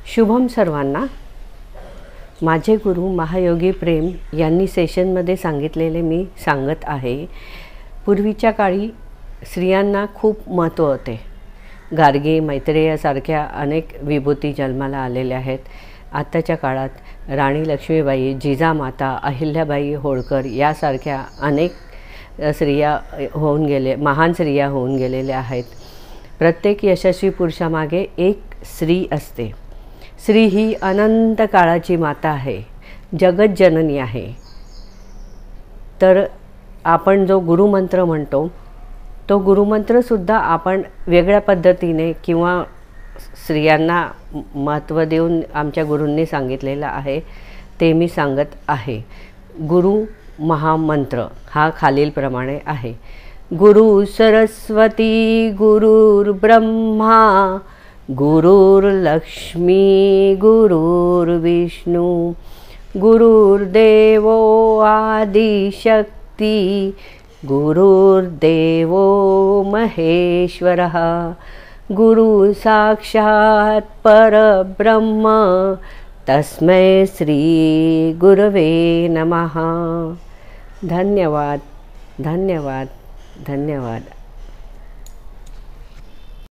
शुभम सर्वांना। माझे गुरु महायोगी प्रेम यांनी सेशनमध्ये सांगितलेले मी सांगत आहे। पूर्वीच्या काळी स्त्रियांना खूप महत्त्व होते। गार्गी मैत्रेय यासारख्या अनेक विभूती जन्माला आलेल्या आहेत। आत्ताच्या काळात राणी लक्ष्मीबाई, जिजामाता, अहिल्याबाई होळकर यासारख्या अनेक स्त्रिया महान स्त्रिया होऊन गेलेल्या आहेत। प्रत्येक यशस्वी पुरुषामागे एक स्त्री असते। स्त्री ही अनंत काळाची माता आहे, जगत जननी आहे। तर आपण जो गुरुमंत्र म्हणतो तो गुरुमंत्रसुद्धा आपण वेगळ्या पद्धतीने किंवा स्त्रियांना महत्त्व देऊन आमच्या गुरूंनी सांगितलेला आहे ते मी सांगत आहे। गुरु महामंत्र हा खालीलप्रमाणे आहे। गुरु सरस्वती गुरुर्ब्रह्मा गुरुर्लक्ष्मी गुरुर्विष्णु गुरुर्देवो आदिशक्ती गुरुर्देवो महेश्वरः गुरु साक्षात् परब्रह्म तस्मै श्री गुरवे नमः। धन्यवाद धन्यवाद धन्यवाद।